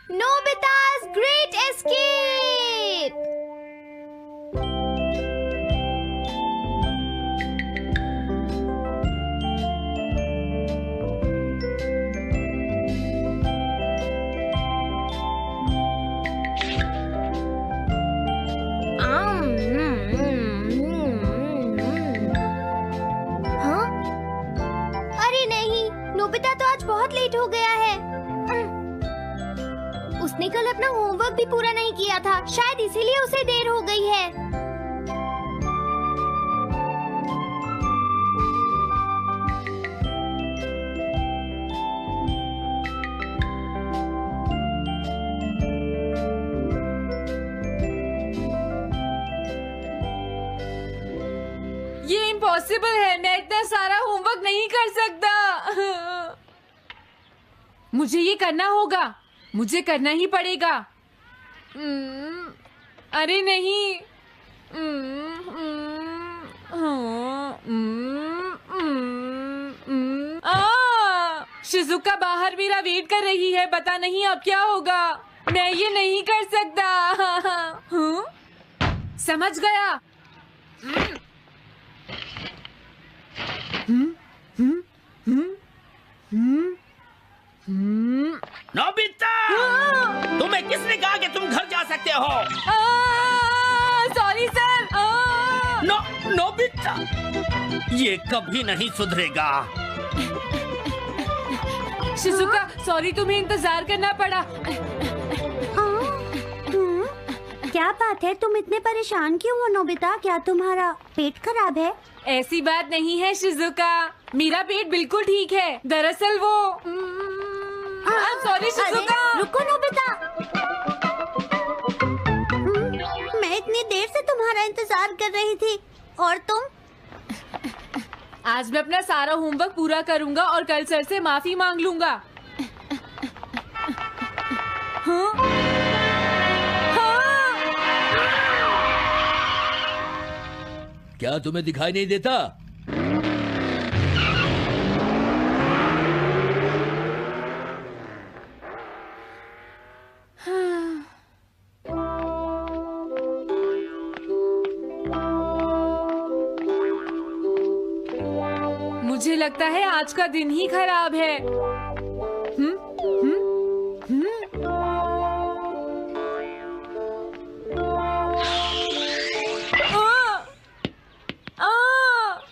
Nobita's Great Escape! हाँ? अरे नहीं, नोबिता तो आज बहुत लेट हो गया है। उसने कल अपना होमवर्क भी पूरा नहीं किया था, शायद इसीलिए उसे देर हो गई है। ये इम्पॉसिबल है, मैं इतना सारा होमवर्क नहीं कर सकता। मुझे ये करना होगा, मुझे करना ही पड़ेगा। अरे नहीं। शिजुका बाहर मेरा वेट कर रही है, पता नहीं अब क्या होगा। मैं ये नहीं कर सकता। समझ गया। नोबिता, तुम्हें किसने कहा कि तुम घर जा सकते हो? Sorry sir. नोबिता, ये कभी नहीं सुधरेगा। शिजुका सॉरी, तुम्हें इंतजार करना पड़ा। क्या बात है, तुम इतने परेशान क्यों हो नोबिता? क्या तुम्हारा पेट खराब है? ऐसी बात नहीं है शिजुका, मेरा पेट बिल्कुल ठीक है। दरअसल वो सॉरी शिजुका। रुको नोबिता, मैं इतनी देर से तुम्हारा इंतजार कर रही थी और तुम? आज मैं अपना सारा होमवर्क पूरा करूंगा और कल सर से माफी मांग लूंगा। हाँ? क्या तुम्हें दिखाई नहीं देता? मुझे लगता है आज का दिन ही खराब है।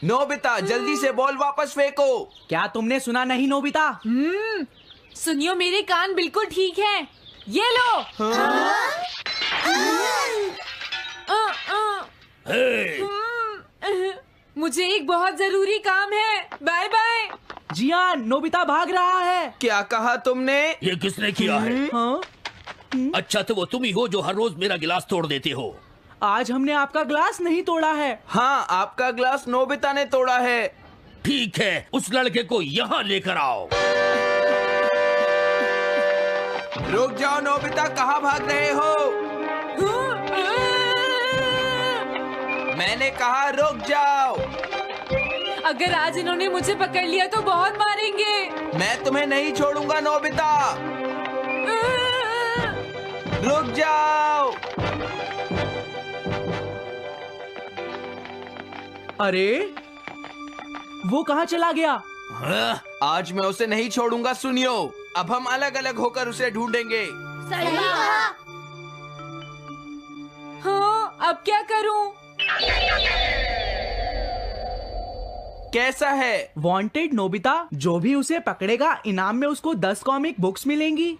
नोबिता, जल्दी से बॉल वापस फेंको। क्या तुमने सुना नहीं नोबिता? सुनियो, मेरे कान बिल्कुल ठीक हैं। ये लो। मुझे एक बहुत जरूरी काम है। Bye bye. जियान, नोबिता भाग रहा है। क्या कहा तुमने? ये किसने किया है? हाँ? अच्छा तो वो तुम ही हो जो हर रोज मेरा गिलास तोड़ देते हो। आज हमने आपका ग्लास नहीं तोड़ा है। हाँ, आपका ग्लास नोबिता ने तोड़ा है। ठीक है, उस लड़के को यहाँ लेकर आओ। रुक जाओ नोबिता, कहाँ भाग रहे हो? मैंने कहा रुक जाओ। अगर आज इन्होंने मुझे पकड़ लिया तो बहुत मारेंगे। मैं तुम्हें नहीं छोड़ूंगा नोबिता, रुक जाओ। अरे वो कहाँ चला गया? आज मैं उसे नहीं छोड़ूंगा। सुनियो, अब हम अलग अलग होकर उसे ढूंढेंगे। सही कहा। हाँ, अब क्या करूं? कैसा है? वांटेड नोबिता, जो भी उसे पकड़ेगा इनाम में उसको 10 कॉमिक बुक्स मिलेंगी।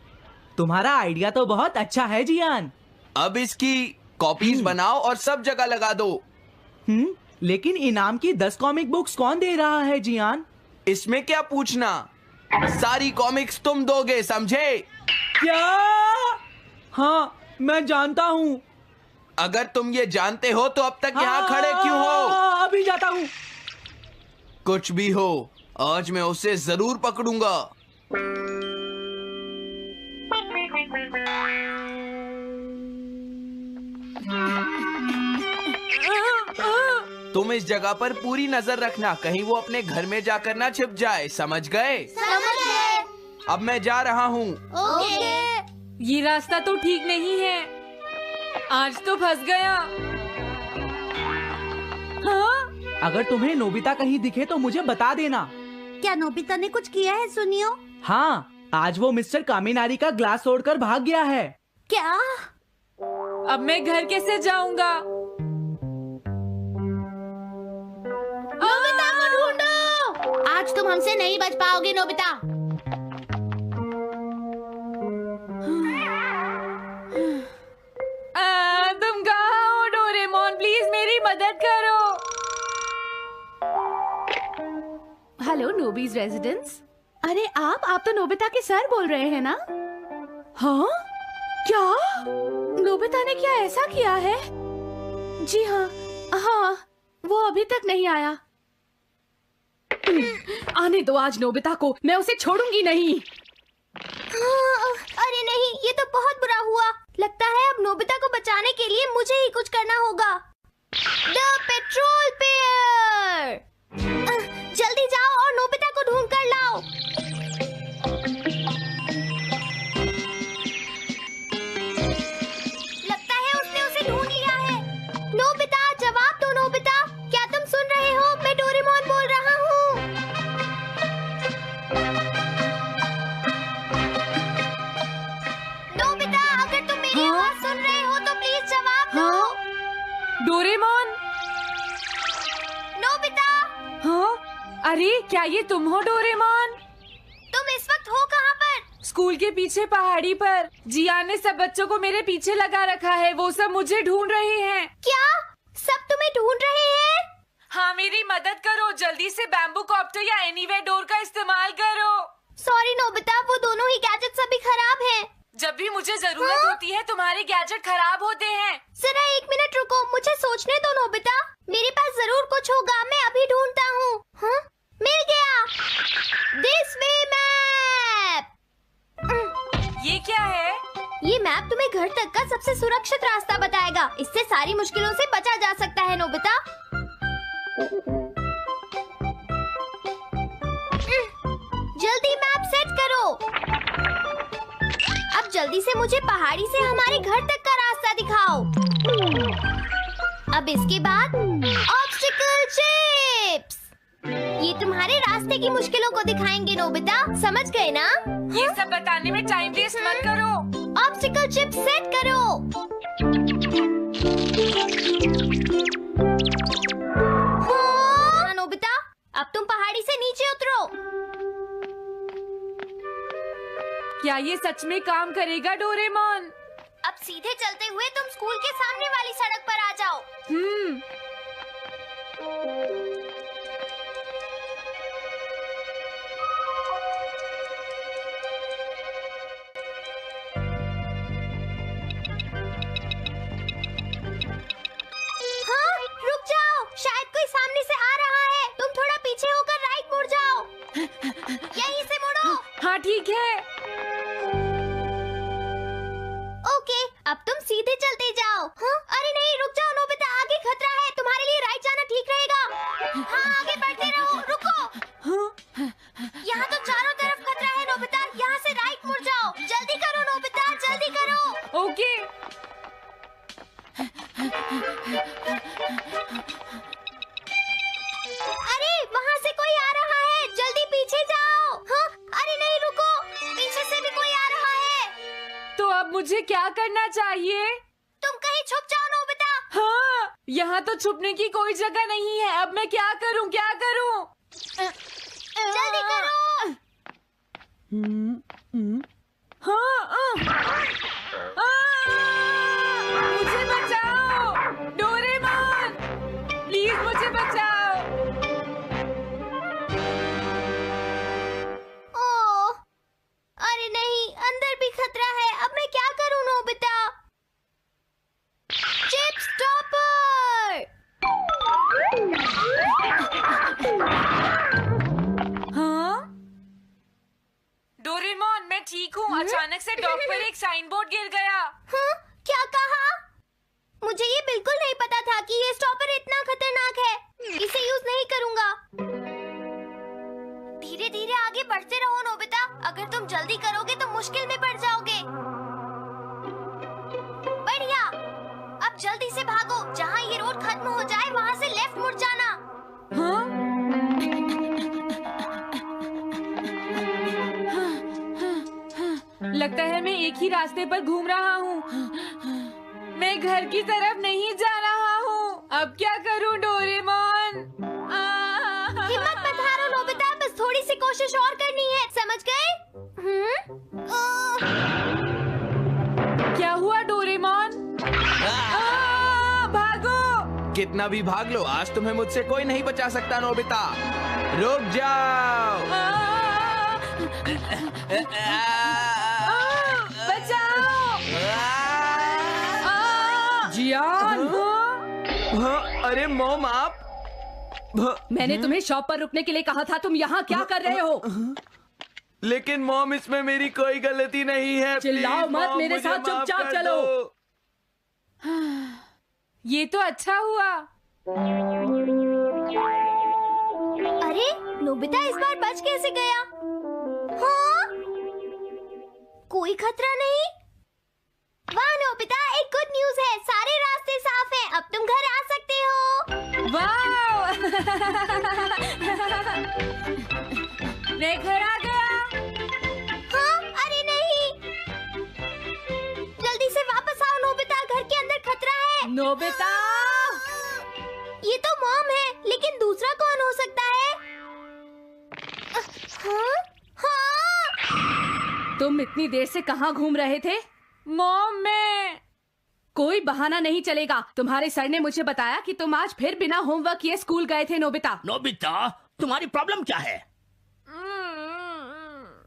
तुम्हारा आइडिया तो बहुत अच्छा है जियान। अब इसकी कॉपीज बनाओ और सब जगह लगा दो। लेकिन इनाम की 10 कॉमिक बुक्स कौन दे रहा है जियान? इसमें क्या पूछना, सारी कॉमिक्स तुम दोगे, समझे? क्या? हाँ, मैं जानता हूँ। अगर तुम ये जानते हो तो अब तक यहाँ खड़े क्यों हो? अभी जाता हूँ। कुछ भी हो, आज मैं उसे जरूर पकड़ूंगा। तुम इस जगह पर पूरी नजर रखना, कहीं वो अपने घर में जाकर ना छिप जाए, समझ गए? समझ गए। अब मैं जा रहा हूँ। ओके। ये रास्ता तो ठीक नहीं है। आज तो फंस गया। हाँ? अगर तुम्हें नोबिता कहीं दिखे तो मुझे बता देना। क्या नोबिता ने कुछ किया है सुनियो? हाँ, आज वो मिस्टर कामिनारी का ग्लास तोड़कर भाग गया है। क्या? अब मैं घर कैसे जाऊंगा? नोबिता को ढूंढो। आज तुम हमसे नहीं बच पाओगे नोबिता। तुम कहाँ हो डोरेमोन? प्लीज मेरी मदद करो। Hello Nobi's residence. अरे आप तो नोबिता के सर बोल रहे हैं ना? हाँ? क्या? नोबिता ने क्या ऐसा किया है? जी हाँ, हाँ, वो अभी तक नहीं आया। आने दो आज नोबिता को, मैं उसे छोड़ूंगी नहीं। अरे नहीं, ये तो बहुत बुरा हुआ। लगता है अब नोबिता को बचाने के लिए मुझे ही कुछ करना होगा। द पेट्रोल पेयर, जल्दी जाओ और नोबिता को ढूंढ कर लाओ। लगता है उसने उसे ढूंढ लिया है। नोबिता, जवाब दो नोबिता। क्या तुम सुन रहे हो? मैं डोरेमोन बोल रहा हूँ। नोबिता, अगर तुम मेरी आवाज सुन रहे हो तो प्लीज जवाब दो। डोरेमोन? नोबिता, हाँ? अरे क्या ये तुम हो डोरेमोन? तुम इस वक्त हो कहाँ पर? स्कूल के पीछे पहाड़ी पर। जियान ने सब बच्चों को मेरे पीछे लगा रखा है। वो सब मुझे ढूंढ रहे हैं। क्या? सब तुम्हें ढूंढ रहे हैं? हाँ, मेरी मदद करो। जल्दी से बैम्बू कॉप्टर या एनीवेयर डोर का इस्तेमाल करो। सॉरी नोबिता, वो दोनों ही गैजेट्स अभी खराब हैं। जब भी मुझे जरूरत होती है तुम्हारे गैजेट खराब होते हैं। जरा एक मिनट रुको, मुझे सोचने दो नोबिता। मेरे पास जरूर कुछ होगा, मैं अभी ढूंढता हूँ। हाँ? मिल गया। This way map. ये क्या है? ये मैप तुम्हें घर तक का सबसे सुरक्षित रास्ता बताएगा। इससे सारी मुश्किलों से बचा जा सकता है नोबिता। जल्दी मैप सेट करो। अब जल्दी से मुझे पहाड़ी से हमारे घर तक का रास्ता दिखाओ। अब इसके बाद ऑब्स्टिकल चिप्स। ये तुम्हारे रास्ते की मुश्किलों को दिखाएंगे नोबिता, समझ गए ना? ये सब बताने में टाइम वेस्ट मत करो। ऑब्स्टिकल चिप्स सेट करो। हाँ, नोबिता, अब तुम पहाड़ी से नीचे उतरो। क्या ये सच में काम करेगा डोरेमोन? अब सीधे चलते हुए तुम स्कूल के सामने वाली सड़क पर आ जाओ। हाँ, रुक जाओ, शायद कोई सामने से आ रहा है। तुम थोड़ा पीछे होकर राइट मुड़ जाओ। यहीं से मुड़ो। हाँ ठीक है। ओके, अब तुम सीधे चलते जाओ। हाँ? अरे नहीं, रुक जाओ नोबिता, आगे खतरा है। तुम्हारे लिए राइट जाना ठीक रहेगा। हाँ, आगे बढ़ते रहो। रुको, यहाँ तो चारों तरफ खतरा है नोबिता। यहाँ से राइट मुड़ जाओ। जल्दी करो नोबिता, जल्दी करो। ओके। अरे वहाँ से कोई आ रहा है, जल्दी पीछे जाओ। हाँ? अरे नहीं, रुको, पीछे से भी कोई आ रहा है। तो अब मुझे क्या करना चाहिए? तुम कहीं छुप जाओ नोबिता। हाँ, यहाँ तो छुपने की कोई जगह नहीं है। अब मैं क्या करूँ, क्या करूँ? जल्दी करो। हाँ, मुझे बचाओ डोरेमोन, प्लीज मुझे बचाओ। ओह, अरे नहीं, अंदर भी खतरा है। अब मैं क्या करूं नोबिता? Chip stopper. हाँ? डोरेमोन, मैं ठीक हूँ। अचानक से डॉक पर एक साइन बोर्ड गिर गया। हाँ? क्या कहा? मुझे ये बिल्कुल नहीं पता था कि ये स्टॉपर इतना खतरनाक है। इसे यूज नहीं करूंगा। धीरे धीरे आगे बढ़ते रहो नोबिता। अगर तुम जल्दी करोगे तो मुश्किल में पड़ जाओगे। खत्म हो जाए वहाँ से लेफ्ट मुड़ जाना। हाँ? लगता है मैं एक ही रास्ते पर घूम रहा हूँ। मैं घर की तरफ नहीं जा रहा हूँ। अब क्या करूँ डोरेमोन? हिम्मत मत हारो नोबिता, बस थोड़ी सी कोशिश और करनी है, समझ गए? क्या हुआ डोरेमोन? भागो! कितना भी भाग लो, आज तुम्हें मुझसे कोई नहीं बचा सकता नोबिता। रुक जाओ। बचाओ! जियान! हाँ, अरे मॉम आप। मैंने तुम्हें शॉप पर रुकने के लिए कहा था, तुम यहाँ क्या कर रहे हो? लेकिन मॉम इसमें मेरी कोई गलती नहीं है। चिल्लाओ प्लीज, मत, मॉम, मेरे मुझे साथ माफ चुपचाप कर चलो। दो। ये तो अच्छा हुआ। अरे नोबिता इस बार बच कैसे गया? हाँ? कोई खतरा नहीं? वाह नोबिता, एक गुड न्यूज़ है, सारे रास्ते साफ हैं, अब तुम घर आ सकते हो। वाह! मैं घर आ गया। हाँ? अरे नहीं, जल्दी से वापस आओ नोबिता, घर के अंदर खतरा है। नोबिता! ये तो मॉम है, लेकिन दूसरा कौन हो सकता है? हाँ? हाँ? तुम इतनी देर से कहाँ घूम रहे थे? मॉम मैं कोई बहाना नहीं चलेगा। तुम्हारे सर ने मुझे बताया कि तुम आज फिर बिना होमवर्क किए स्कूल गए थे नोबिता। नोबिता, तुम्हारी प्रॉब्लम क्या है?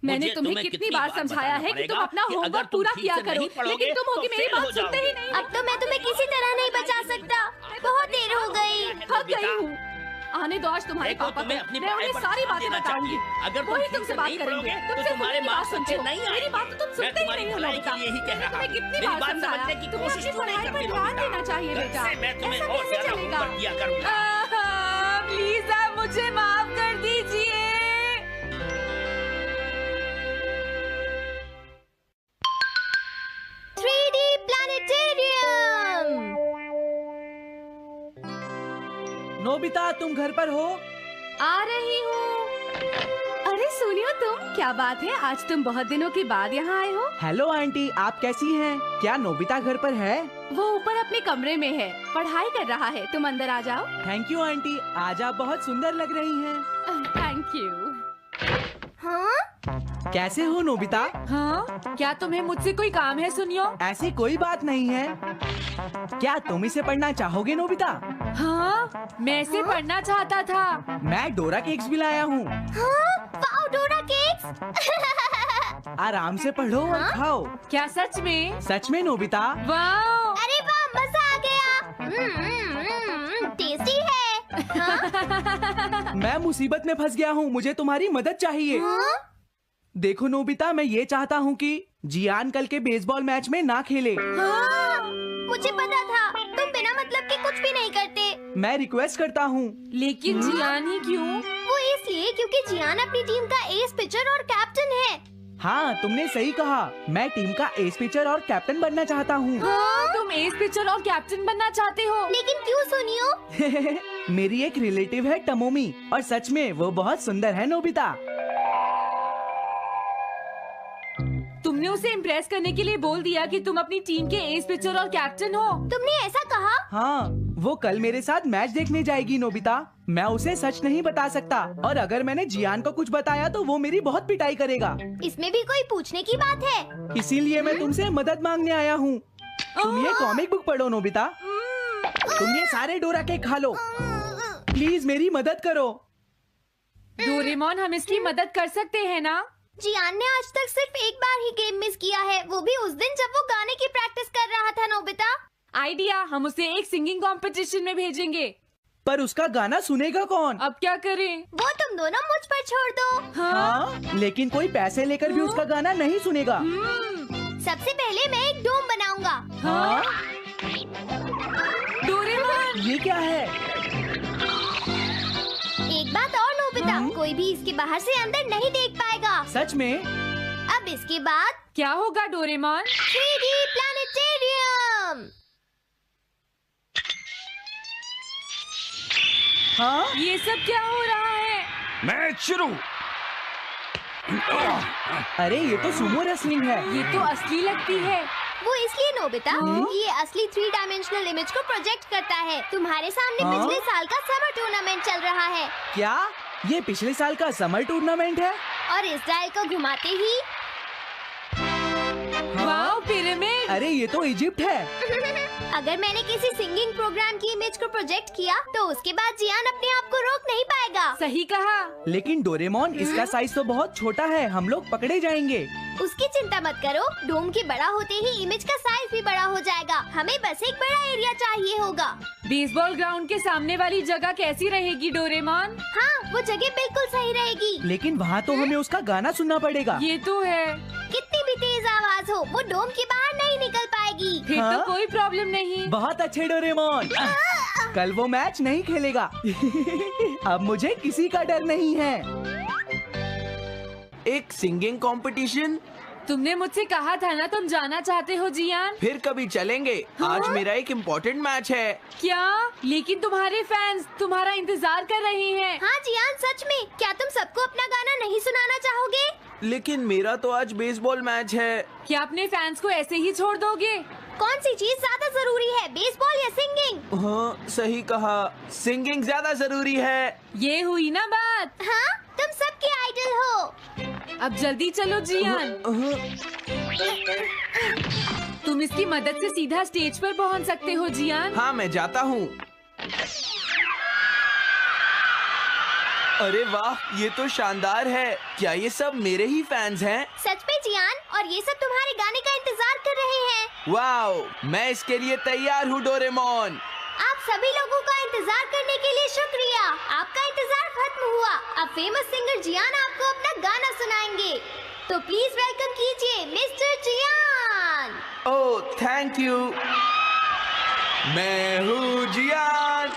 मैंने मुझे तुम्हें कितनी बार समझाया है कि तुम अपना होमवर्क पूरा किया करो, लेकिन तुम होगी मेरी बात सुनते ही नहीं। अब तो मैं तुम्हें किसी तरह नहीं बचा सकता, बहुत देर हो गई। थक गई हूँ। आने दो आज तुम्हारे देखो, पापा तुम्हें को, अपनी मैं उन्हें पढ़ाई पर सारी ध्यान बातें देना बताऊंगी। चाहिए। अगर तुम वही ठीक तुमसे से बात नहीं करेंगे। पढ़ोगे, तुमसे तो तुम्हारे मेरी मार्क्स बात अच्छे सुनते नहीं हो। मेरी आएंगे। बात तो तुम मैं सुनते ही तुम्हारी नहीं हो भलाई के नोबिता। लिए ही कह रहा तुम्हें हूँ। कितनी मेरी बार बात समझाया, समझने की तुम्हें कोशिश अपनी क्यों नहीं पढ़ाई पर करती ध्यान नोबिता? देना चाहिए कल बेटा। से मैं तुम्हें ऐसा और कैसे ज्यादा चलेगा? होमवर्क दिया करूंगा। प्लीज आप मुझे माफ कर दीजिए। 3D planetarium. नोबिता तुम घर पर हो? आ रही हूँ। अरे सुनियो तुम, क्या बात है, आज तुम बहुत दिनों के बाद यहाँ आए हो? हेलो आंटी, आप कैसी हैं? क्या नोबिता घर पर है? वो ऊपर अपने कमरे में है, पढ़ाई कर रहा है। तुम अंदर आ जाओ। थैंक यू आंटी, आज आप बहुत सुंदर लग रही हैं। Thank you. हाँ? कैसे हो नोबिता? हाँ? क्या तुम्हें मुझसे कोई काम है सुनियो? ऐसी कोई बात नहीं है। क्या तुम इसे पढ़ना चाहोगे नोबिता? हाँ? मैं इसे पढ़ना चाहता था। मैं डोरा केक्स भी लाया हूँ। हाँ? वाओ, डोरा केक्स। आराम से पढ़ो और खाओ। क्या सच में? सच में नोबिता? वाह! अरे वाह, मजा आ गया। टेस्टी है। हाँ? मैं मुसीबत में फंस गया हूँ, मुझे तुम्हारी मदद चाहिए। हाँ? देखो नोबिता, मैं ये चाहता हूँ कि जियान कल के बेसबॉल मैच में ना खेले। हाँ? मुझे पता था, तुम बिना मतलब के कुछ भी नहीं करते। मैं रिक्वेस्ट करता हूँ। लेकिन जियान ही क्यों? वो इसलिए क्योंकि जियान अपनी टीम का एस पिचर और कैप्टन है। हाँ, तुमने सही कहा। मैं टीम का एस पिचर और कैप्टन बनना चाहता हूँ। हाँ? तुम एस पिचर और कैप्टन बनना चाहते हो? लेकिन क्यों सुनियो? मेरी एक रिलेटिव है टमोमी, और सच में वो बहुत सुंदर है नोबिता। तुमने उसे इम्प्रेस करने के लिए बोल दिया कि तुम अपनी टीम के एस पिचर और कैप्टन हो। तुमने ऐसा कहा? हाँ, वो कल मेरे साथ मैच देखने जाएगी नोबिता। मैं उसे सच नहीं बता सकता, और अगर मैंने जियान को कुछ बताया तो वो मेरी बहुत पिटाई करेगा। इसमें भी कोई पूछने की बात है? इसीलिए मैं तुमसे मदद मांगने आया हूँ। तुम ये कॉमिक बुक पढ़ो नोबिता। तुम ये सारे डोरा केक खा लो। प्लीज मेरी मदद करो। डोरेमोन, हम इसकी मदद कर सकते हैं ना? जियान ने आज तक सिर्फ एक बार ही गेम मिस किया है, वो भी उस दिन जब वो गाने की प्रैक्टिस कर रहा था नोबिता। आइडिया, हम उसे एक सिंगिंग कंपटीशन में भेजेंगे। पर उसका गाना सुनेगा कौन? अब क्या करें? वो तुम दोनों मुझ पर छोड़ दो। हाँ, लेकिन कोई पैसे लेकर भी उसका गाना नहीं सुनेगा। सबसे पहले मैं एक डोम बनाऊंगा। हाँ? डोरेमोन! ये क्या है? एक बात और नोबिता, कोई भी इसके बाहर से अंदर नहीं देख पाएगा। सच में? अब इसके बाद क्या होगा डोरेमोन? 3D planetarium. हाँ? ये सब क्या हो रहा है? मैच शुरू। अरे ये तो सुमो रेसलिंग है। ये तो असली लगती है। वो इसलिए नोबिता, ये असली 3 डायमेंशनल इमेज को प्रोजेक्ट करता है। तुम्हारे सामने हाँ? पिछले साल का समर टूर्नामेंट चल रहा है क्या ये पिछले साल का समर टूर्नामेंट है? और इस डायल को घुमाते ही वाओ, पिरामिड। अरे ये तो इजिप्ट है। अगर मैंने किसी सिंगिंग प्रोग्राम की इमेज को प्रोजेक्ट किया तो उसके बाद जियान अपने आप को रोक नहीं पाएगा। सही कहा। लेकिन डोरेमोन इसका साइज तो बहुत छोटा है, हम लोग पकड़े जाएंगे। उसकी चिंता मत करो, डोम के बड़ा होते ही इमेज का साइज भी बड़ा हो जाएगा। हमें बस एक बड़ा एरिया चाहिए होगा। बेसबॉल ग्राउंड के सामने वाली जगह कैसी रहेगी डोरेमोन? हाँ, वो जगह बिल्कुल सही रहेगी। लेकिन वहाँ तो हमें उसका गाना सुनना पड़ेगा। ये तो है। कितनी भी तेज आवाज हो, वो डोम के बाहर नहीं निकल पाएगी। फिर हाँ? तो कोई प्रॉब्लम नहीं। बहुत अच्छे डोरेमोन। कल वो मैच नहीं खेलेगा। अब मुझे किसी का डर नहीं है। एक सिंगिंग कंपटीशन? तुमने मुझसे कहा था ना तुम जाना चाहते हो जियान। फिर कभी चलेंगे। आज मेरा एक इम्पोर्टेंट मैच है। क्या? लेकिन तुम्हारे फैंस तुम्हारा इंतजार कर रहे हैं। हाँ जियान, सच में क्या तुम सबको अपना गाना नहीं सुनाना चाहोगे? लेकिन मेरा तो आज बेसबॉल मैच है। क्या अपने फैंस को ऐसे ही छोड़ दोगे? कौन सी चीज ज्यादा जरूरी है, बेसबॉल या सिंगिंग? हाँ, सही कहा। सिंगिंग ज्यादा जरूरी है। ये हुई ना बात। हाँ, तुम सबके आइडल हो। अब जल्दी चलो जियान। तुम इसकी मदद से सीधा स्टेज पर पहुंच सकते हो जियान। हाँ, मैं जाता हूँ। अरे वाह, ये तो शानदार है। क्या ये सब मेरे ही फैंस हैं? सच में जियान, और ये सब तुम्हारे गाने का इंतजार कर रहे हैं। वाओ, मैं इसके लिए तैयार हूँ डोरेमोन। आप सभी लोगों का इंतजार करने के लिए शुक्रिया। आपका इंतजार खत्म हुआ। अब फेमस सिंगर जियान आपको अपना गाना सुनाएंगे। तो प्लीज वेलकम कीजिए मिस्टर जियान। ओह, थैंक यू। मैं हूँ जियान।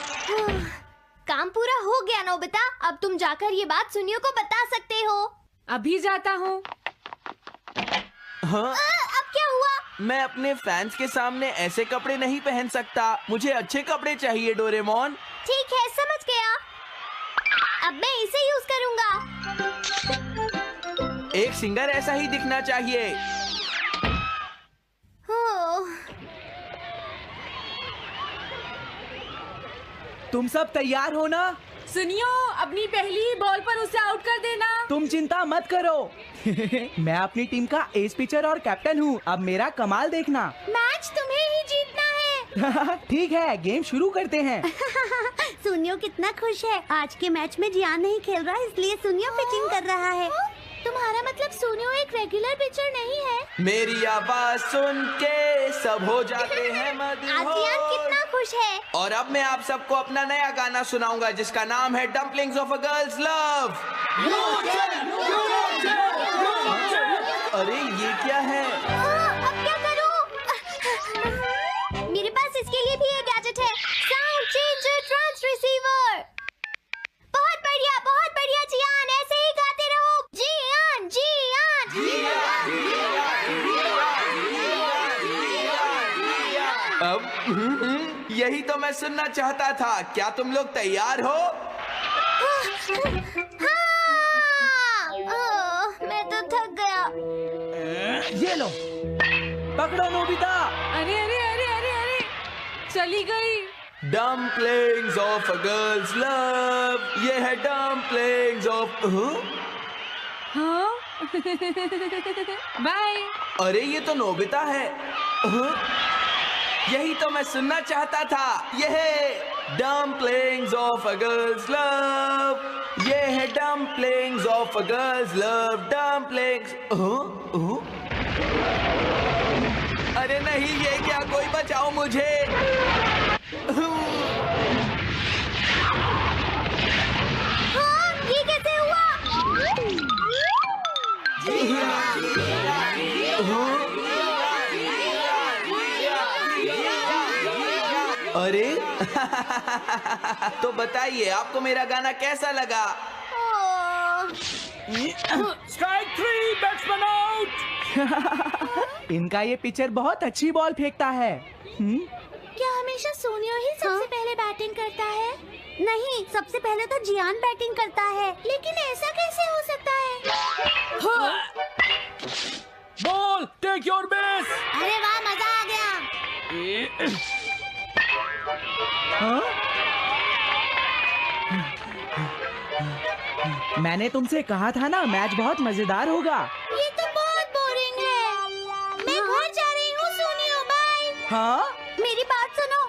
काम पूरा हो गया नोबिता। अब तुम जाकर ये बात सुनियो को बता सकते हो। अभी जाता हूँ। हाँ? अब क्या हुआ? मैं अपने फैंस के सामने ऐसे कपड़े नहीं पहन सकता। मुझे अच्छे कपड़े चाहिए डोरेमोन। ठीक है, समझ गया। अब मैं इसे यूज करूंगा। एक सिंगर ऐसा ही दिखना चाहिए। ओह, तुम सब तैयार हो ना? सुनियो, अपनी पहली ही बॉल पर उसे आउट कर देना। तुम चिंता मत करो। मैं अपनी टीम का एस पिचर और कैप्टन हूँ। अब मेरा कमाल देखना। मैच तुम्हें ही जीतना है। ठीक है, गेम शुरू करते हैं। सुनियो कितना खुश है। आज के मैच में जियान नहीं खेल रहा, इसलिए सुनियो पिचिंग कर रहा है। तुम्हारा मतलब सुनियो एक रेगुलर पिचर नहीं है? मेरी आवाज सुन के सब हो जाते हैं आज जियान कितना खुश है। और अब मैं आप सबको अपना नया गाना सुनाऊंगा जिसका नाम है dumplings of a girls love. अरे ये क्या है? अब क्या करूं? मेरे पास इसके लिए भी एक गैजेट है, साउंड चेंजर ट्रांस रिसीवर। बहुत बढ़िया जियान, ऐसे ही गाते रहो। जियान अब यही तो मैं सुनना चाहता था। क्या तुम लोग तैयार हो? हाँ। मैं तो थक गया। ये लो, पकड़ो नोबिता। अरे अरे अरे अरे अरे, चली गई। Dumplings of a girls love. ये है डम्पलिंग्स ऑफ। हाँ? बाय। अरे ये तो नोबिता है। यही तो मैं सुनना चाहता था। ये है dumplings of a girls love. ये है dumplings of a girls love. Dumplings. अरे नहीं, ये क्या? कोई बचाओ मुझे। हाँ, ये कैसे हुआ? अरे तो बताइए, आपको मेरा गाना कैसा लगा? Strike 3, batsman out. इनका ये पिचर बहुत अच्छी बॉल फेंकता है। क्या हमेशा सोनियो ही सबसे पहले बैटिंग करता है? नहीं, सबसे पहले तो जियान बैटिंग करता है, लेकिन ऐसा कैसे हो सकता है? Ball, take your base. अरे वाह, मजा आ गया। हाँ? मैंने तुमसे कहा था ना, मैच बहुत मजेदार होगा। ये तो बहुत बोरिंग है। मैं घर जा रही हूँ, सोनियो, बाय। हाँ? मेरी बात सुनो।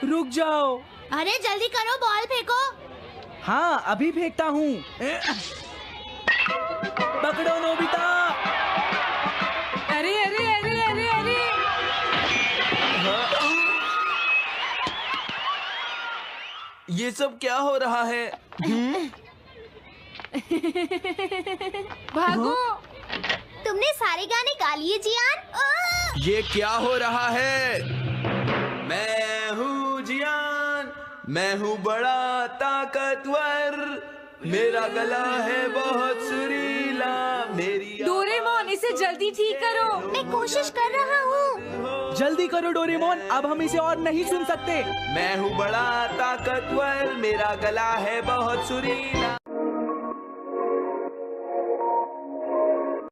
रुक जाओ। अरे जल्दी करो, बॉल फेंको। हाँ, अभी फेंकता हूँ। पकड़ो नोबिता। अरे अरे अरे अरे अरे ये सब क्या हो रहा है? भागो। तुमने सारे गाने गा लिए, जियान? ये क्या हो रहा है? मैं हूँ जियान, मैं हूँ बड़ा ताकतवर, मेरा गला है बहुत सुरीला, मेरी डोरेमोन, इसे जल्दी ठीक करो। मैं कोशिश कर रहा हूँ। जल्दी करो डोरेमोन, अब हम इसे और नहीं सुन सकते। मैं हूँ बड़ा ताकतवर, मेरा गला है बहुत सुरीला।